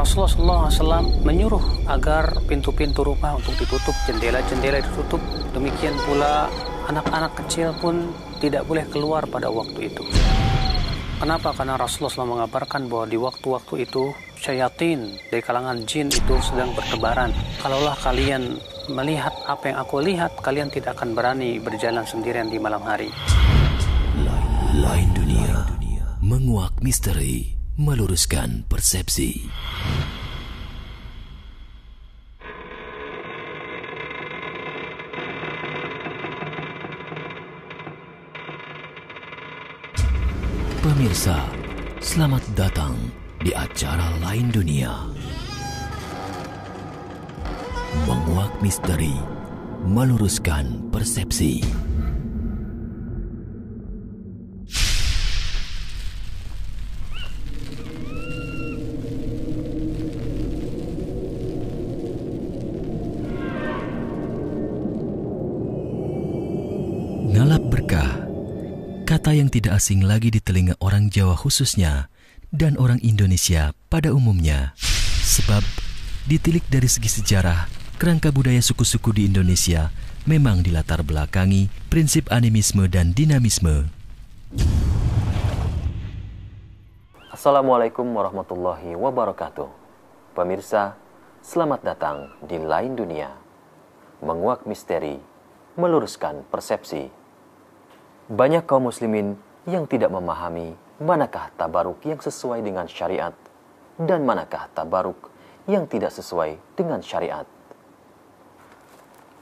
Rasulullah SAW menyuruh agar pintu-pintu rumah untuk ditutup, jendela-jendela ditutup. Demikian pula anak-anak kecil pun tidak boleh keluar pada waktu itu. Kenapa? Karena Rasulullah SAW mengabarkan bahwa di waktu-waktu itu syaitan dari kalangan jin itu sedang bertebaran. Kalaulah kalian melihat apa yang aku lihat, kalian tidak akan berani berjalan sendirian di malam hari. Lain dunia, menguak misteri, meluruskan persepsi. Pemirsa, selamat datang di acara Lain Dunia. Menguak misteri, meluruskan persepsi. Ngalap berkah, kata yang tidak asing lagi di telinga orang Jawa khususnya dan orang Indonesia pada umumnya. Sebab ditilik dari segi sejarah, kerangka budaya suku-suku di Indonesia memang dilatar belakangi prinsip animisme dan dinamisme. Assalamualaikum warahmatullahi wabarakatuh. Pemirsa, selamat datang di Lain Dunia. Menguak misteri, meluruskan persepsi. Banyak kaum muslimin yang tidak memahami manakah tabaruk yang sesuai dengan syariat dan manakah tabaruk yang tidak sesuai dengan syariat.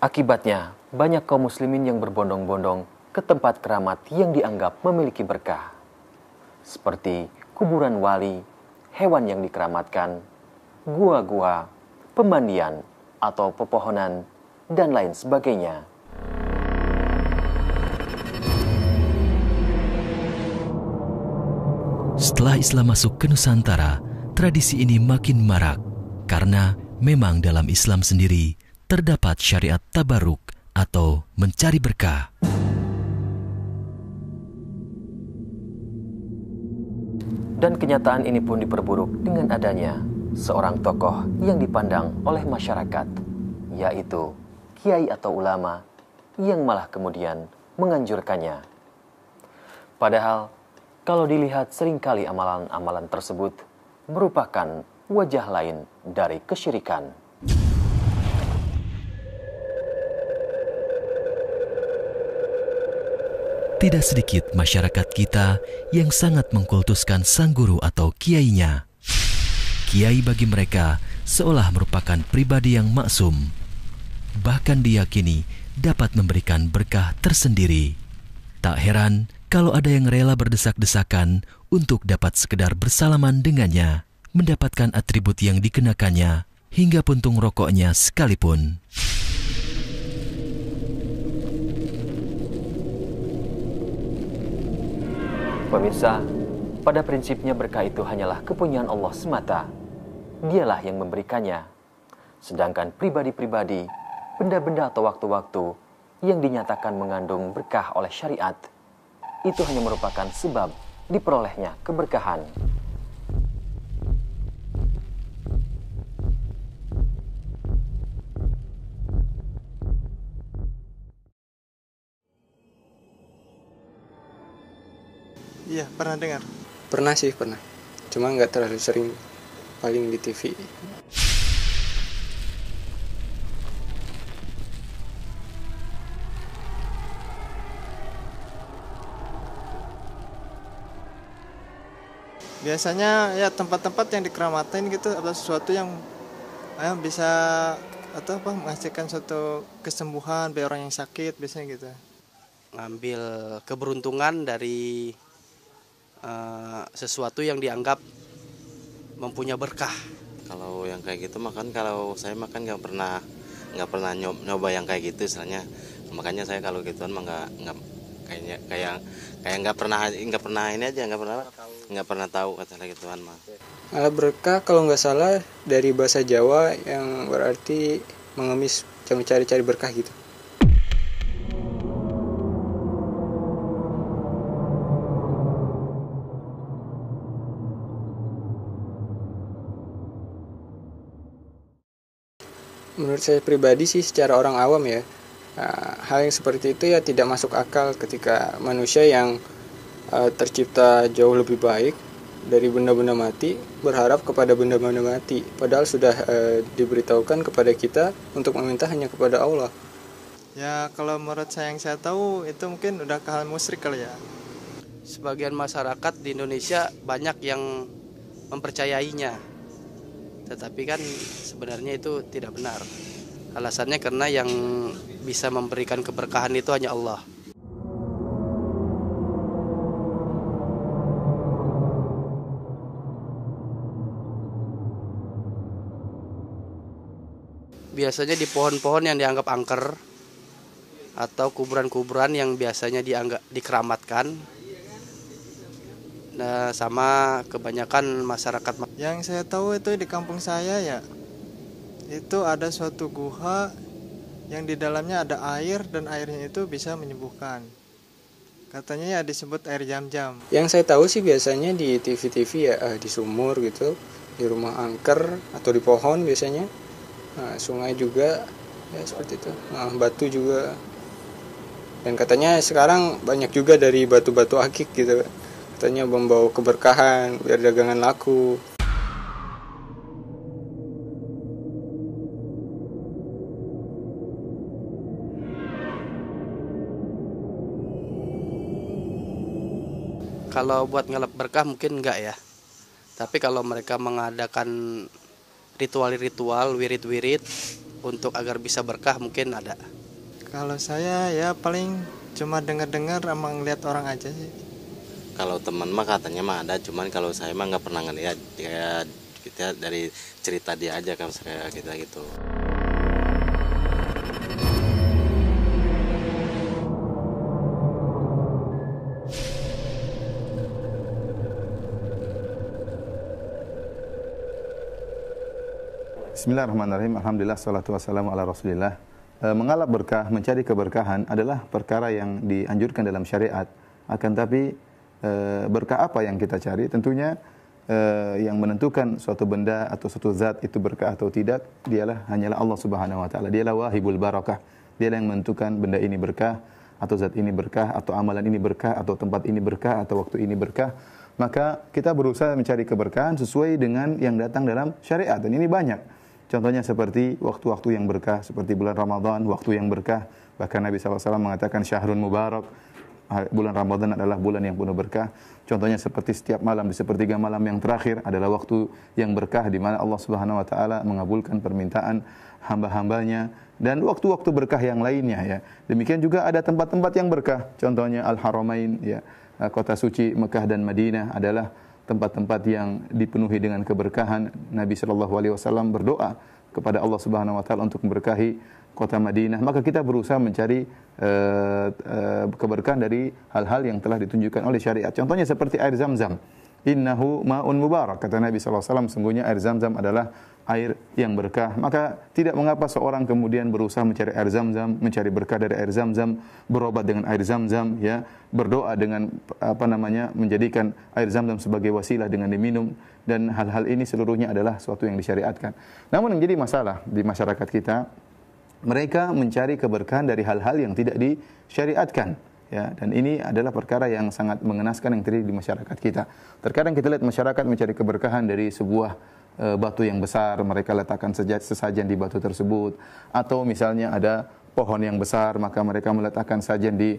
Akibatnya, banyak kaum muslimin yang berbondong-bondong ke tempat keramat yang dianggap memiliki berkah, seperti kuburan wali, hewan yang dikeramatkan, gua-gua, pemandian, atau pepohonan, dan lain sebagainya. Setelah Islam masuk ke Nusantara, tradisi ini makin marak karena memang dalam Islam sendiri terdapat syariat tabaruk atau mencari berkah. Dan kenyataan ini pun diperburuk dengan adanya seorang tokoh yang dipandang oleh masyarakat, yaitu kiai atau ulama yang malah kemudian menganjurkannya. Padahal kalau dilihat seringkali amalan-amalan tersebut merupakan wajah lain dari kesyirikan. Tidak sedikit masyarakat kita yang sangat mengkultuskan sang guru atau kiainya. Kiai bagi mereka seolah merupakan pribadi yang maksum. Bahkan diyakini dapat memberikan berkah tersendiri. Tak heran kalau ada yang rela berdesak-desakan untuk dapat sekedar bersalaman dengannya, mendapatkan atribut yang dikenakannya, hingga puntung rokoknya sekalipun. Pemirsa, pada prinsipnya berkah itu hanyalah kepunyaan Allah semata. Dialah yang memberikannya. Sedangkan pribadi-pribadi, benda-benda atau waktu-waktu yang dinyatakan mengandung berkah oleh syariat, itu hanya merupakan sebab diperolehnya keberkahan. Iya, pernah dengar. Pernah sih, pernah. Cuma nggak terlalu sering, paling di TV. Biasanya ya tempat-tempat yang dikeramatin gitu atau sesuatu yang bisa atau menghasilkan suatu kesembuhan bagi orang yang sakit biasanya gitu. Ngambil keberuntungan dari sesuatu yang dianggap mempunyai berkah. Kalau yang kayak gitu makan, kalau saya makan nggak pernah nyoba yang kayak gitu istilahnya. Makanya saya kalau gituan mah nggak kayak nggak pernah ini aja, nggak pernah tahu kata gituan mah. Alat berkah kalau nggak salah dari bahasa Jawa yang berarti mengemis, mencari-cari berkah gitu. Menurut saya pribadi sih secara orang awam ya, hal yang seperti itu ya tidak masuk akal ketika manusia yang tercipta jauh lebih baik dari benda-benda mati berharap kepada benda-benda mati, padahal sudah diberitahukan kepada kita untuk meminta hanya kepada Allah. Ya kalau menurut saya yang saya tahu itu mungkin udah ke hal musyrik kali ya. Sebagian masyarakat di Indonesia banyak yang mempercayainya, tetapi kan sebenarnya itu tidak benar. Alasannya karena yang bisa memberikan keberkahan itu hanya Allah. Biasanya di pohon-pohon yang dianggap angker atau kuburan-kuburan yang biasanya dianggap dikeramatkan. Nah, sama kebanyakan masyarakat. Yang saya tahu itu di kampung saya ya, itu ada suatu guha yang di dalamnya ada air dan airnya itu bisa menyembuhkan. Katanya ya disebut air jam-jam. Yang saya tahu sih biasanya di TV-TV ya, di sumur gitu, di rumah angker atau di pohon biasanya. Sungai juga ya seperti itu. Batu juga. Dan katanya sekarang banyak juga dari batu-batu akik gitu. Katanya membawa keberkahan biar dagangan laku. Kalau buat ngelap berkah mungkin enggak ya. Tapi kalau mereka mengadakan ritual-ritual, wirid-wirid untuk agar bisa berkah mungkin ada. Kalau saya ya paling cuma dengar-dengar sama ngeliat orang aja sih. Kalau teman mah katanya mah ada, cuman kalau saya mah nggak pernah ngeliat. Kayak kita dari cerita dia aja kan kayak kita gitu. Bismillahirrahmanirrahim. Alhamdulillah, salatu wassalamu ala rasulillah. Mengalap berkah, mencari keberkahan adalah perkara yang dianjurkan dalam syariat. Akan tapi berkah apa yang kita cari? Tentunya yang menentukan suatu benda atau suatu zat itu berkah atau tidak, hanyalah Allah Subhanahu wa taala. Dialah wahibul barakah. Dialah yang menentukan benda ini berkah atau zat ini berkah atau amalan ini berkah atau tempat ini berkah atau waktu ini berkah. Maka kita berusaha mencari keberkahan sesuai dengan yang datang dalam syariat, dan ini banyak. Contohnya seperti waktu-waktu yang berkah, seperti bulan Ramadan, waktu yang berkah. Bahkan Nabi SAW mengatakan syahrun mubarak, bulan Ramadan adalah bulan yang penuh berkah. Contohnya seperti setiap malam di sepertiga malam yang terakhir adalah waktu yang berkah di mana Allah Subhanahu wa taala mengabulkan permintaan hamba-hambanya, dan waktu-waktu berkah yang lainnya ya. Demikian juga ada tempat-tempat yang berkah. Contohnya Al-Haramain ya, kota suci Mekah dan Madinah adalah tempat-tempat yang dipenuhi dengan keberkahan. Nabi SAW berdoa kepada Allah Subhanahu wa taala untuk memberkahi kota Madinah. Maka kita berusaha mencari keberkahan dari hal-hal yang telah ditunjukkan oleh syariat. Contohnya seperti air Zam-Zam. Innahu ma'un mubarak. Kata Nabi SAW, sungguhnya air Zam-Zam adalah air yang berkah. Maka tidak mengapa seorang kemudian berusaha mencari air Zam-Zam, mencari berkah dari air Zam-Zam, berobat dengan air Zam-Zam, ya, berdoa dengan menjadikan air Zam-Zam sebagai wasilah dengan diminum, dan hal-hal ini seluruhnya adalah suatu yang disyariatkan. Namun yang jadi masalah di masyarakat kita, mereka mencari keberkahan dari hal-hal yang tidak disyariatkan. Ya, dan ini adalah perkara yang sangat mengenaskan yang terjadi di masyarakat kita. Terkadang kita lihat masyarakat mencari keberkahan dari sebuah batu yang besar, mereka letakkan sesajen di batu tersebut. Atau misalnya ada pohon yang besar, maka mereka meletakkan sajen di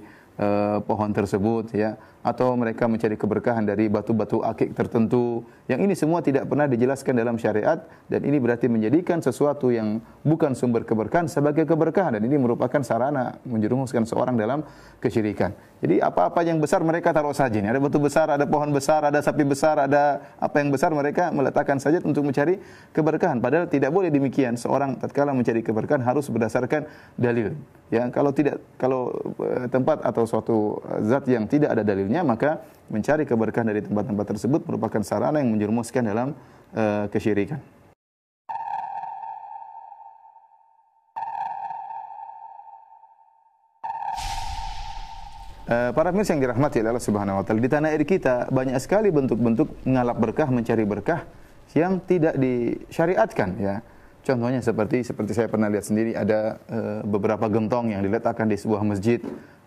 pohon tersebut, ya. Atau mereka mencari keberkahan dari batu-batu akik tertentu. Yang ini semua tidak pernah dijelaskan dalam syariat, dan ini berarti menjadikan sesuatu yang bukan sumber keberkahan sebagai keberkahan, dan ini merupakan sarana menjerumuskan seorang dalam kesyirikan. Jadi apa-apa yang besar mereka taruh sajen. Ada batu besar, ada pohon besar, ada sapi besar, ada apa yang besar, mereka meletakkan saja untuk mencari keberkahan. Padahal tidak boleh demikian. Seorang tatkala mencari keberkahan harus berdasarkan dalil. Ya, kalau tempat atau suatu zat yang tidak ada dalilnya, maka mencari keberkahan dari tempat-tempat tersebut merupakan sarana yang menjerumuskan dalam kesyirikan. Para pemirsa yang dirahmati Allah Subhanahu wa taala, di tanah air kita banyak sekali bentuk-bentuk mengalap berkah, mencari berkah yang tidak disyariatkan, ya. Contohnya seperti saya pernah lihat sendiri, ada beberapa gentong yang diletakkan di sebuah masjid.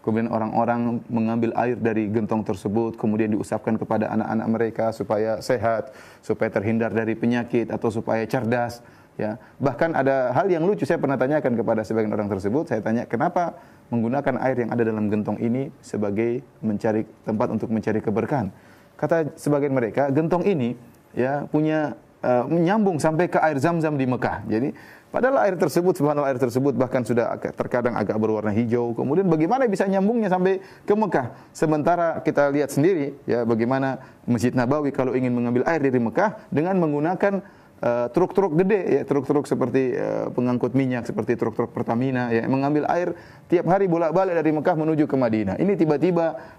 Kemudian orang-orang mengambil air dari gentong tersebut, kemudian diusapkan kepada anak-anak mereka supaya sehat, supaya terhindar dari penyakit atau supaya cerdas. Ya, bahkan ada hal yang lucu, saya pernah tanyakan kepada sebagian orang tersebut. Saya tanya, kenapa menggunakan air yang ada dalam gentong ini sebagai mencari tempat untuk mencari keberkahan? Kata sebagian mereka, gentong ini ya punya menyambung sampai ke air Zam-Zam di Mekah. Jadi padahal air tersebut, subhanallah, air tersebut bahkan sudah terkadang agak berwarna hijau. Kemudian bagaimana bisa nyambungnya sampai ke Mekah? Sementara kita lihat sendiri ya bagaimana Masjid Nabawi kalau ingin mengambil air dari Mekah dengan menggunakan truk-truk gede, ya, truk-truk seperti pengangkut minyak, seperti truk-truk Pertamina, ya, mengambil air tiap hari bolak-balik dari Mekah menuju ke Madinah. Ini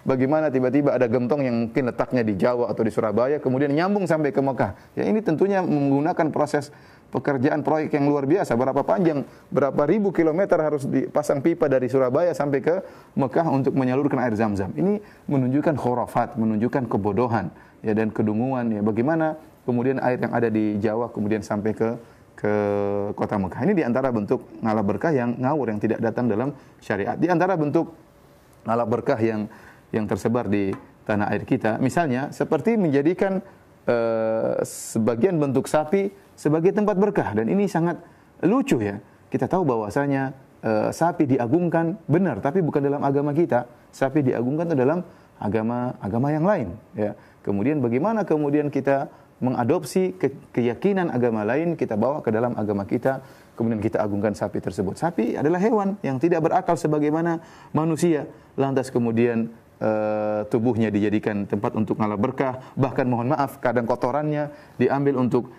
bagaimana tiba-tiba ada gentong yang mungkin letaknya di Jawa atau di Surabaya, kemudian nyambung sampai ke Mekah. Ya, ini tentunya menggunakan proses pekerjaan proyek yang luar biasa. Berapa panjang, berapa ribu kilometer harus dipasang pipa dari Surabaya sampai ke Mekah untuk menyalurkan air Zam-Zam. Ini menunjukkan khurafat, menunjukkan kebodohan, ya, dan kedunguan. Ya, bagaimana kemudian air yang ada di Jawa kemudian sampai ke kota Mekah. Ini diantara bentuk ngalap berkah yang ngawur, yang tidak datang dalam syariat. Di antara bentuk ngalap berkah yang tersebar di tanah air kita, misalnya seperti menjadikan sebagian bentuk sapi sebagai tempat berkah. Dan ini sangat lucu ya. Kita tahu bahwasanya sapi diagungkan, benar, tapi bukan dalam agama kita. Sapi diagungkan itu dalam agama yang lain. Ya. Kemudian bagaimana kemudian kita mengadopsi keyakinan agama lain, kita bawa ke dalam agama kita, kemudian kita agungkan sapi tersebut. Sapi adalah hewan yang tidak berakal sebagaimana manusia. Lantas kemudian tubuhnya dijadikan tempat untuk ngalap berkah, bahkan mohon maaf kadang kotorannya diambil untuk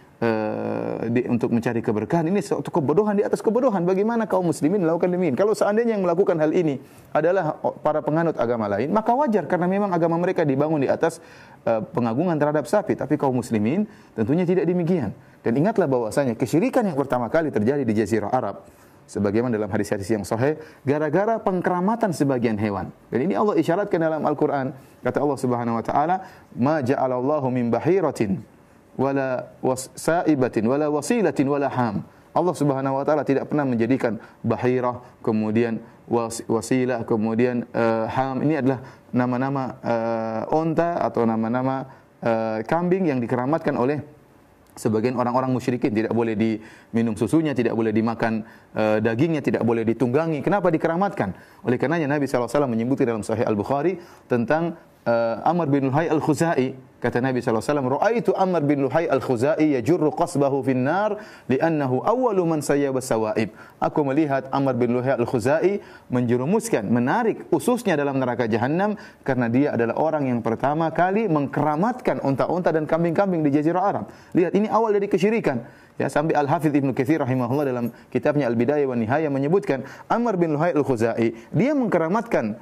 mencari keberkahan. Ini suatu kebodohan di atas kebodohan. Bagaimana kaum muslimin melakukan demikian? Kalau seandainya yang melakukan hal ini adalah para penganut agama lain, maka wajar karena memang agama mereka dibangun di atas pengagungan terhadap sapi. Tapi kaum muslimin tentunya tidak demikian. Dan ingatlah bahwasanya kesyirikan yang pertama kali terjadi di Jazirah Arab, sebagaimana dalam hadis-hadis yang sahih, gara-gara pengkeramatan sebagian hewan. Dan ini Allah isyaratkan dalam Al-Quran. Kata Allah Subhanahu Wa Taala, "Ma ja'alallahu min bahiratin wala sa'ibatin wala wasilatin wala ham." Allah Subhanahu Wa Taala tidak pernah menjadikan bahirah, kemudian wasilah, kemudian ham. Ini adalah nama-nama onta atau nama-nama kambing yang dikeramatkan oleh sebagian orang-orang musyrikin. Tidak boleh diminum susunya, tidak boleh dimakan dagingnya, tidak boleh ditunggangi. Kenapa dikeramatkan? Oleh karenanya Nabi SAW menyebutkan dalam Sahih Al-Bukhari tentang Amr bin Luhai Al-Khuzai. Kata Nabi SAW, "Ra'aitu Amr bin Luhai Al-Khuzai yajurru qasbahu fin nar li'annahu awwalu man sayyaba sawaib." Aku melihat Amr bin Luhai Al-Khuzai menjerumuskan, menarik ususnya dalam neraka jahanam karena dia adalah orang yang pertama kali mengkeramatkan unta-unta dan kambing-kambing di Jazirah Arab. Lihat, ini awal dari kesyirikan. Ya, sampai Al-Hafidz Ibnu Katsir rahimahullah dalam kitabnya Al-Bidayah wan Nihayah menyebutkan Amr bin Luhai Al-Khuzai, dia mengkeramatkan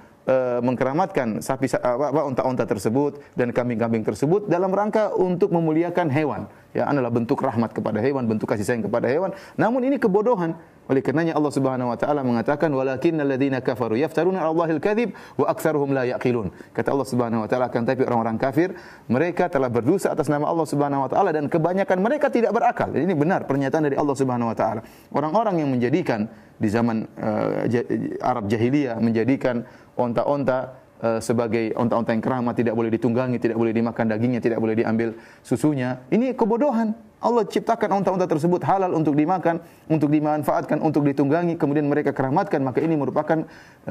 sapi unta-unta tersebut dan kambing-kambing tersebut dalam rangka untuk memuliakan hewan. Ya, adalah bentuk rahmat kepada hewan, bentuk kasih sayang kepada hewan. Namun ini kebodohan. Oleh karenanya Allah Subhanahu Wa Taala mengatakan, "Walakinnal ladzina kafaru yaftaruna 'alallahi al-kadzib wa aktsaruhum la yaqilun." Kata Allah Subhanahu Wa Taala, akan tapi orang-orang kafir mereka telah berdosa atas nama Allah Subhanahu Wa Taala dan kebanyakan mereka tidak berakal. Dan ini benar pernyataan dari Allah Subhanahu Wa Taala. Orang-orang yang menjadikan di zaman Arab jahiliyah menjadikan onta-onta sebagai onta-onta yang keramat, tidak boleh ditunggangi, tidak boleh dimakan dagingnya, tidak boleh diambil susunya. Ini kebodohan. Allah ciptakan onta-onta tersebut halal untuk dimakan, untuk dimanfaatkan, untuk ditunggangi, kemudian mereka keramatkan, maka ini merupakan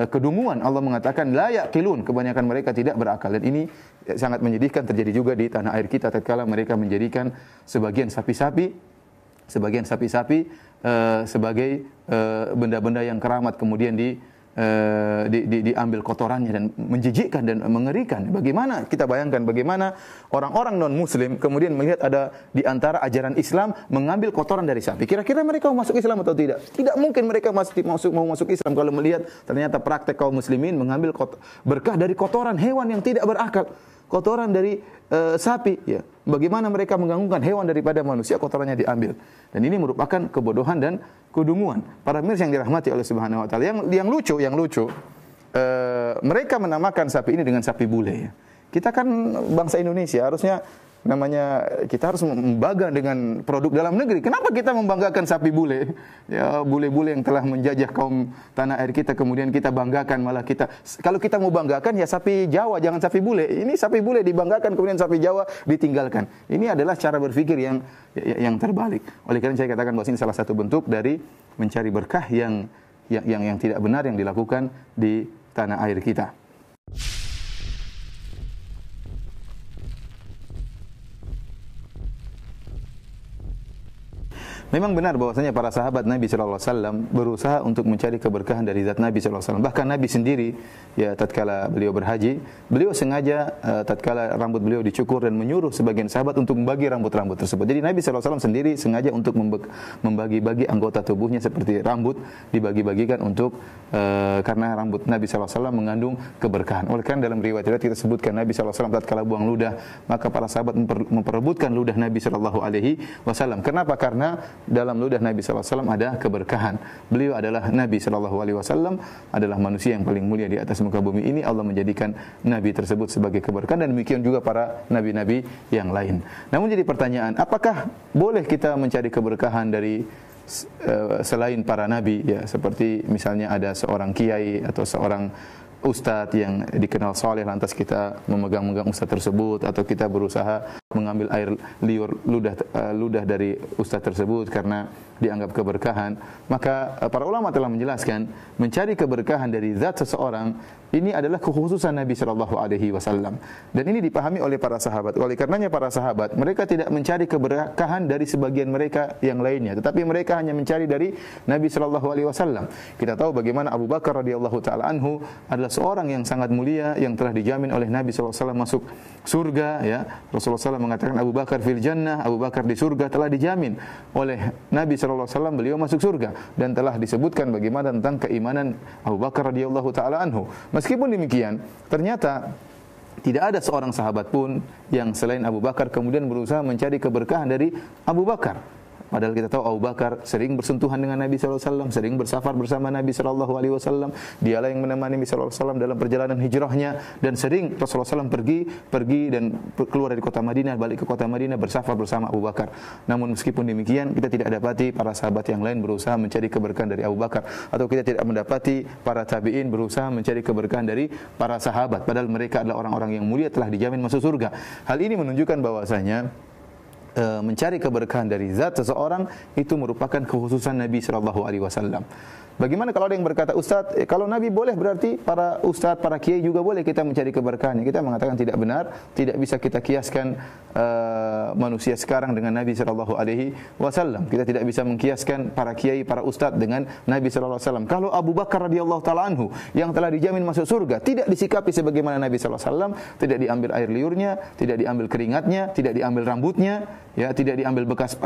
kedunguan. Allah mengatakan la yaqilun, kebanyakan mereka tidak berakal. Dan ini sangat menyedihkan, terjadi juga di tanah air kita tatkala mereka menjadikan sebagian sapi-sapi sebagai benda-benda yang keramat, kemudian diambil kotorannya dan menjijikkan dan mengerikan. Bagaimana kita bayangkan bagaimana orang-orang non-muslim kemudian melihat ada di antara ajaran Islam mengambil kotoran dari sapi. Kira-kira mereka mau masuk Islam atau tidak? Tidak mungkin mereka mau masuk Islam kalau melihat ternyata praktek kaum muslimin mengambil berkah dari kotoran hewan yang tidak berakal. Kotoran dari sapi, ya. Bagaimana mereka mengganggukan hewan daripada manusia, kotorannya diambil. Dan ini merupakan kebodohan dan kedunguan. Para pemirsa yang dirahmati oleh Subhanahu Wa Taala. Yang lucu, mereka menamakan sapi ini dengan sapi bule. Ya. Kita kan bangsa Indonesia, harusnya namanya kita harus membangga dengan produk dalam negeri. Kenapa kita membanggakan sapi bule? Ya, bule-bule yang telah menjajah kaum tanah air kita, kemudian kita banggakan, malah kita, kalau kita mau banggakan ya sapi Jawa, jangan sapi bule. Ini sapi bule dibanggakan, kemudian sapi Jawa ditinggalkan. Ini adalah cara berpikir yang terbalik. Oleh karena saya katakan bahwa ini salah satu bentuk dari mencari berkah yang tidak benar yang dilakukan di tanah air kita. Memang benar bahwasanya para sahabat Nabi sallallahu alaihi wasallam berusaha untuk mencari keberkahan dari zat Nabi sallallahu alaihi wasallam. Bahkan Nabi sendiri ya tatkala beliau berhaji, beliau sengaja tatkala rambut beliau dicukur dan menyuruh sebagian sahabat untuk membagi rambut-rambut tersebut. Jadi Nabi sallallahu alaihi wasallam sendiri sengaja untuk membagi-bagi anggota tubuhnya seperti rambut dibagi-bagikan untuk karena rambut Nabi sallallahu alaihi wasallam mengandung keberkahan. Oleh karena dalam riwayat kita sebutkan Nabi sallallahu alaihi wasallam tatkala buang ludah, maka para sahabat memperebutkan ludah Nabi sallallahu alaihi wasallam. Kenapa? Karena dalam ludah Nabi SAW ada keberkahan. Beliau adalah Nabi SAW, adalah manusia yang paling mulia di atas muka bumi ini. Allah menjadikan Nabi tersebut sebagai keberkahan, dan demikian juga para Nabi-Nabi yang lain. Namun jadi pertanyaan, apakah boleh kita mencari keberkahan dari selain para Nabi? Ya, seperti misalnya ada seorang kiai atau seorang ustadz yang dikenal saleh, lantas kita memegang-megang ustadz tersebut, atau kita berusaha mengambil air liur ludah dari ustadz tersebut karena dianggap keberkahan. Maka para ulama telah menjelaskan mencari keberkahan dari zat seseorang ini adalah kekhususan Nabi sallallahu alaihi wasallam, dan ini dipahami oleh para sahabat. Oleh karenanya para sahabat mereka tidak mencari keberkahan dari sebagian mereka yang lainnya, tetapi mereka hanya mencari dari Nabi sallallahu alaihi wasallam. Kita tahu bagaimana Abu Bakar radhiyallahu taala anhu adalah seorang yang sangat mulia yang telah dijamin oleh Nabi sallallahu alaihi wasallam masuk surga, ya. Rasulullah SAW mengatakan Abu Bakar fil jannah, Abu Bakar di surga, telah dijamin oleh Nabi sallallahu alaihi wasallam beliau masuk surga, dan telah disebutkan bagaimana tentang keimanan Abu Bakar radhiyallahu taala anhu. Meskipun demikian, ternyata tidak ada seorang sahabat pun yang selain Abu Bakar kemudian berusaha mencari keberkahan dari Abu Bakar. Padahal kita tahu Abu Bakar sering bersentuhan dengan Nabi sallallahu alaihi wasallam, sering bersafar bersama Nabi sallallahu alaihi wasallam. Dialah yang menemani Nabi sallallahu alaihi wasallam dalam perjalanan hijrahnya, dan sering Rasulullah SAW pergi dan keluar dari kota Madinah, balik ke kota Madinah bersafar bersama Abu Bakar. Namun meskipun demikian, kita tidak dapati para sahabat yang lain berusaha mencari keberkahan dari Abu Bakar, atau kita tidak mendapati para tabi'in berusaha mencari keberkahan dari para sahabat, padahal mereka adalah orang-orang yang mulia, telah dijamin masuk surga. Hal ini menunjukkan bahwasanya mencari keberkahan dari zat seseorang itu merupakan kekhususan Nabi sallallahu alaihi wasallam. Bagaimana kalau ada yang berkata, Ustaz, kalau Nabi boleh berarti para ustaz, para kiai juga boleh kita mencari keberkahan? Kita mengatakan tidak benar, tidak bisa kita kiaskan manusia sekarang dengan Nabi sallallahu alaihi wasallam. Kita tidak bisa mengkiaskan para kiai, para ustaz dengan Nabi sallallahu alaihi wasallam. Kalau Abu Bakar radhiyallahu taala anhu yang telah dijamin masuk surga tidak disikapi sebagaimana Nabi sallallahu alaihi wasallam, tidak diambil air liurnya, tidak diambil keringatnya, tidak diambil rambutnya, ya, tidak diambil bekas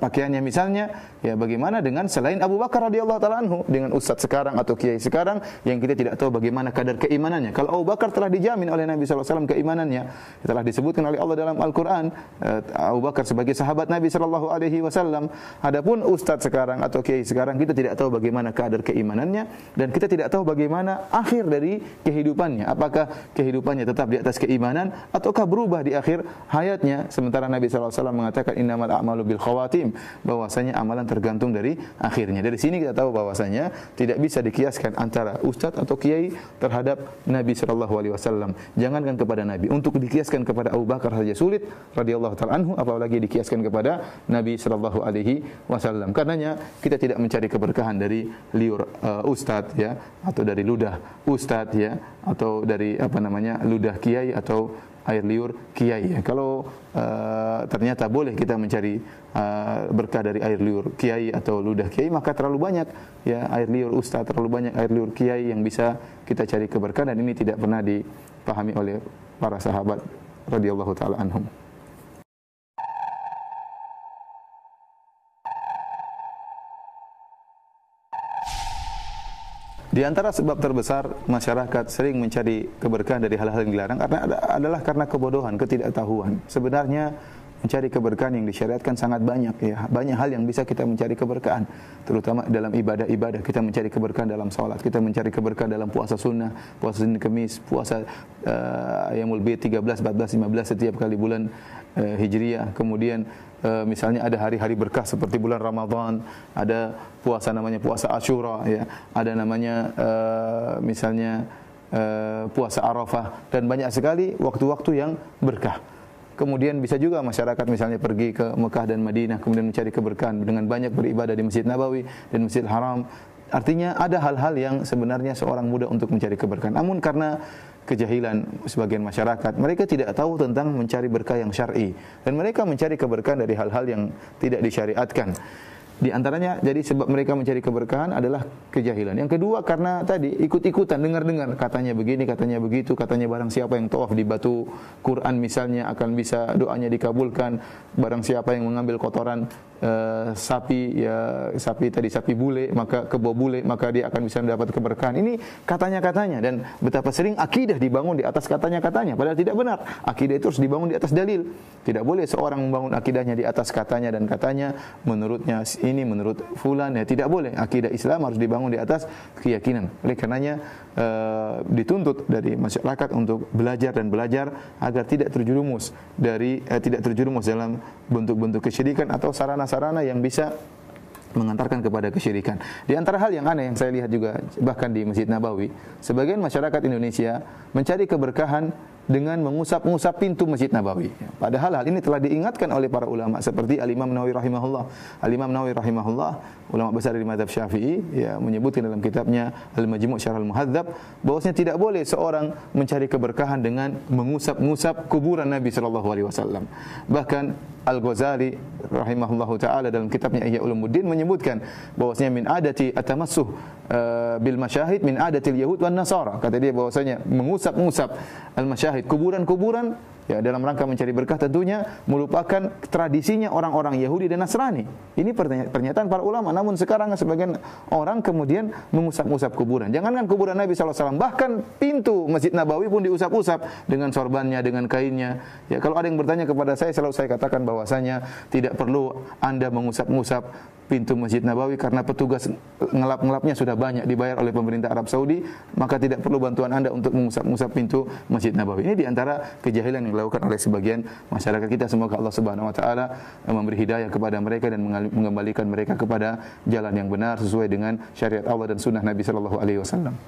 pakaiannya misalnya, ya, bagaimana dengan selain Abu Bakar radhiyallahu taala anhu, dengan ustaz sekarang atau kiai sekarang yang kita tidak tahu bagaimana kadar keimanannya. Kalau Abu Bakar telah dijamin oleh Nabi sallallahu alaihi wasallam keimanannya, telah disebutkan oleh Allah dalam Al-Qur'an, Abu Bakar sebagai sahabat Nabi sallallahu alaihi wasallam. Adapun ustaz sekarang atau kiai sekarang, kita tidak tahu bagaimana kadar keimanannya, dan kita tidak tahu bagaimana akhir dari kehidupannya. Apakah kehidupannya tetap di atas keimanan ataukah berubah di akhir hayatnya? Sementara Nabi sallallahu alaihi wasallam mengatakan innamal a'malu bil khawatim, bahwasanya amalan tergantung dari akhirnya. Dari sini kita tahu bahwasanya tidak bisa dikiaskan antara ustadz atau kiai terhadap Nabi sallallahu alaihi wasallam. Jangankan kepada Nabi, untuk dikiaskan kepada Abu Bakar saja sulit radhiyallahu taala anhu, apalagi dikiaskan kepada Nabi sallallahu alaihi wasallam. Karenanya kita tidak mencari keberkahan dari liur ustadz, ya, atau dari ludah ustadz, ya, atau dari ludah kiai atau air liur kiai. Kalau ternyata boleh kita mencari berkah dari air liur kiai atau ludah kiai, maka terlalu banyak, ya, air liur ustaz, terlalu banyak air liur kiai yang bisa kita cari keberkahan, dan ini tidak pernah dipahami oleh para sahabat radhiyallahu taala anhum. Di antara sebab terbesar masyarakat sering mencari keberkahan dari hal-hal yang dilarang adalah karena kebodohan, ketidaktahuan. Sebenarnya mencari keberkahan yang disyariatkan sangat banyak ya. Banyak hal yang bisa kita mencari keberkahan, terutama dalam ibadah-ibadah. Kita mencari keberkahan dalam salat, kita mencari keberkahan dalam puasa sunnah, puasa Senin Kemis, puasa Ayyamul Bid 13, 14, 15 setiap kali bulan Hijriah. Kemudian misalnya ada hari-hari berkah seperti bulan Ramadan, ada puasa namanya puasa Asyura ya, ada namanya misalnya puasa Arafah, dan banyak sekali waktu-waktu yang berkah. Kemudian bisa juga masyarakat misalnya pergi ke Mekah dan Madinah kemudian mencari keberkahan dengan banyak beribadah di Masjid Nabawi dan Masjidil Haram. Artinya ada hal-hal yang sebenarnya seorang mudah untuk mencari keberkahan. Namun karena kejahilan sebagian masyarakat, mereka tidak tahu tentang mencari berkah yang syar'i, dan mereka mencari keberkahan dari hal-hal yang tidak disyariatkan. Di antaranya, jadi sebab mereka mencari keberkahan adalah kejahilan. Yang kedua karena tadi ikut-ikutan, dengar-dengar katanya begini, katanya begitu, katanya barang siapa yang tawaf di batu Quran misalnya akan bisa doanya dikabulkan. Barang siapa yang mengambil kotoran sapi bule, maka kebo bule, maka dia akan bisa mendapat keberkahan. Ini katanya-katanya, dan betapa sering akidah dibangun di atas katanya-katanya, padahal tidak benar. Akidah itu harus dibangun di atas dalil. Tidak boleh seorang membangun akidahnya di atas katanya dan katanya, menurutnya ini, menurut fulan, ya tidak boleh. Akidah Islam harus dibangun di atas keyakinan. Oleh karenanya dituntut dari masyarakat untuk belajar dan belajar agar tidak terjerumus dalam bentuk-bentuk kesyirikan atau sarana-sarana yang bisa mengantarkan kepada kesyirikan. Di antara hal yang aneh yang saya lihat juga bahkan di Masjid Nabawi, sebagian masyarakat Indonesia mencari keberkahan dengan mengusap-ngusap pintu Masjid Nabawi. Padahal hal ini telah diingatkan oleh para ulama seperti Al-Imam Nawawi rahimahullah. Al-Imam Nawawi rahimahullah, ulama besar dari mazhab Syafi'i, ya, menyebutkan dalam kitabnya Al-Majmu' Syarh Al-Muhadzab bahwasanya tidak boleh seorang mencari keberkahan dengan mengusap-ngusap kuburan Nabi sallallahu alaihi wasallam. Bahkan Al-Ghazali rahimahullahu taala dalam kitabnya Ihya Ulumuddin menyebutkan bahwasanya min adati atamassuh bil masyahid min adatil yahud wan nasara. Kata dia bahwasanya mengusap-ngusap al-masyahid, kuburan-kuburan, ya, dalam rangka mencari berkah tentunya merupakan tradisinya orang-orang Yahudi dan Nasrani. Ini pernyataan para ulama. Namun sekarang sebagian orang kemudian mengusap-ngusap kuburan. Jangankan kuburan Nabi SAW, bahkan pintu Masjid Nabawi pun diusap-usap dengan sorbannya, dengan kainnya. Ya, kalau ada yang bertanya kepada saya, selalu saya katakan bahwasanya tidak perlu Anda mengusap-ngusap pintu Masjid Nabawi karena petugas ngelap-ngelapnya sudah banyak dibayar oleh pemerintah Arab Saudi, maka tidak perlu bantuan Anda untuk mengusap-ngusap pintu Masjid Nabawi. Ini diantara kejahilan yang dilakukan oleh sebagian masyarakat kita. Semoga Allah Subhanahu Wa Taala memberi hidayah kepada mereka dan mengembalikan mereka kepada jalan yang benar sesuai dengan syariat Allah dan sunnah Nabi Sallallahu Alaihi Wasallam.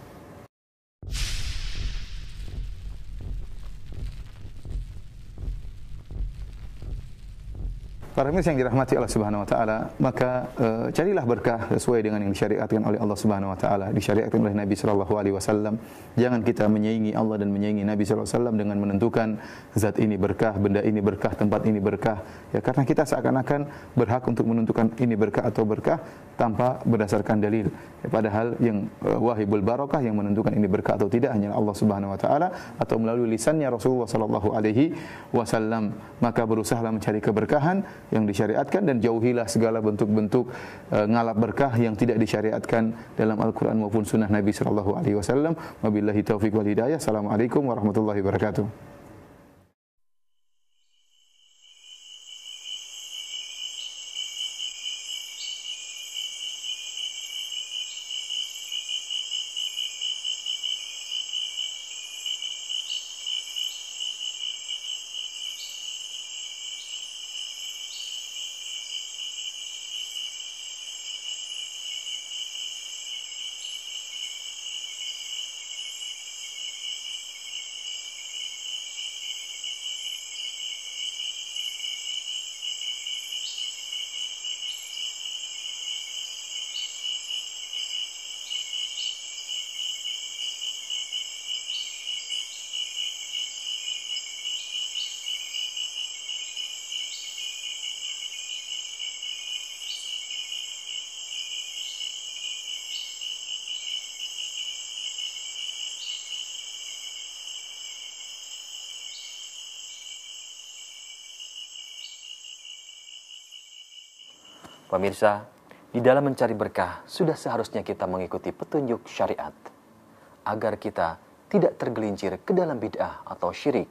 Para pemirsa yang dirahmati Allah Subhanahu wa taala, maka carilah berkah sesuai dengan yang disyariatkan oleh Allah Subhanahu wa taala, disyariatkan oleh Nabi sallallahu alaihi wasallam. Jangan kita menyaingi Allah dan menyaingi Nabi sallallahu alaihi wasallam dengan menentukan zat ini berkah, benda ini berkah, tempat ini berkah. Ya, karena kita seakan-akan berhak untuk menentukan ini berkah atau berkah tanpa berdasarkan dalil. Ya, padahal yang wahibul barakah, yang menentukan ini berkah atau tidak hanyalah Allah Subhanahu wa taala atau melalui lisannya Rasulullah sallallahu alaihi wasallam. Maka berusahalah mencari keberkahan yang disyariatkan dan jauhilah segala bentuk-bentuk ngalap berkah yang tidak disyariatkan dalam Al-Quran maupun sunnah Nabi sallallahu alaihi wasallam. Wabillahi taufiq wal hidayah. Assalamualaikum warahmatullahi wabarakatuh. Pemirsa, di dalam mencari berkah sudah seharusnya kita mengikuti petunjuk syariat agar kita tidak tergelincir ke dalam bid'ah atau syirik.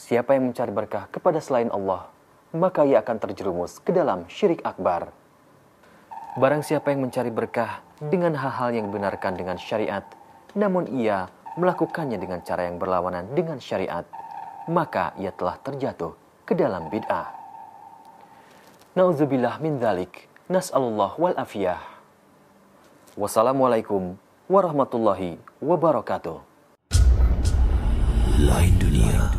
Siapa yang mencari berkah kepada selain Allah, maka ia akan terjerumus ke dalam syirik akbar. Barang siapa yang mencari berkah dengan hal-hal yang dibenarkan dengan syariat, namun ia melakukannya dengan cara yang berlawanan dengan syariat, maka ia telah terjatuh ke dalam bid'ah. Na'udzubillah min dzalik, nas'alullah wal afiyah. Wassalamualaikum warahmatullahi wabarakatuh. Lain dunia,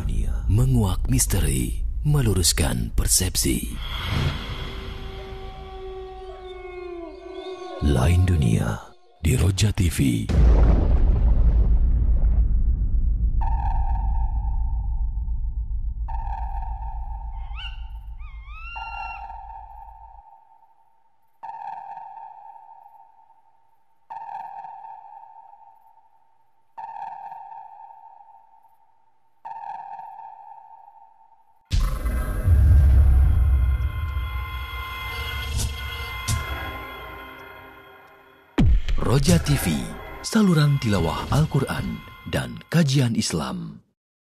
menguak misteri, meluruskan persepsi. Lain dunia di Roja TV. Roja TV, saluran tilawah Al-Quran dan kajian Islam.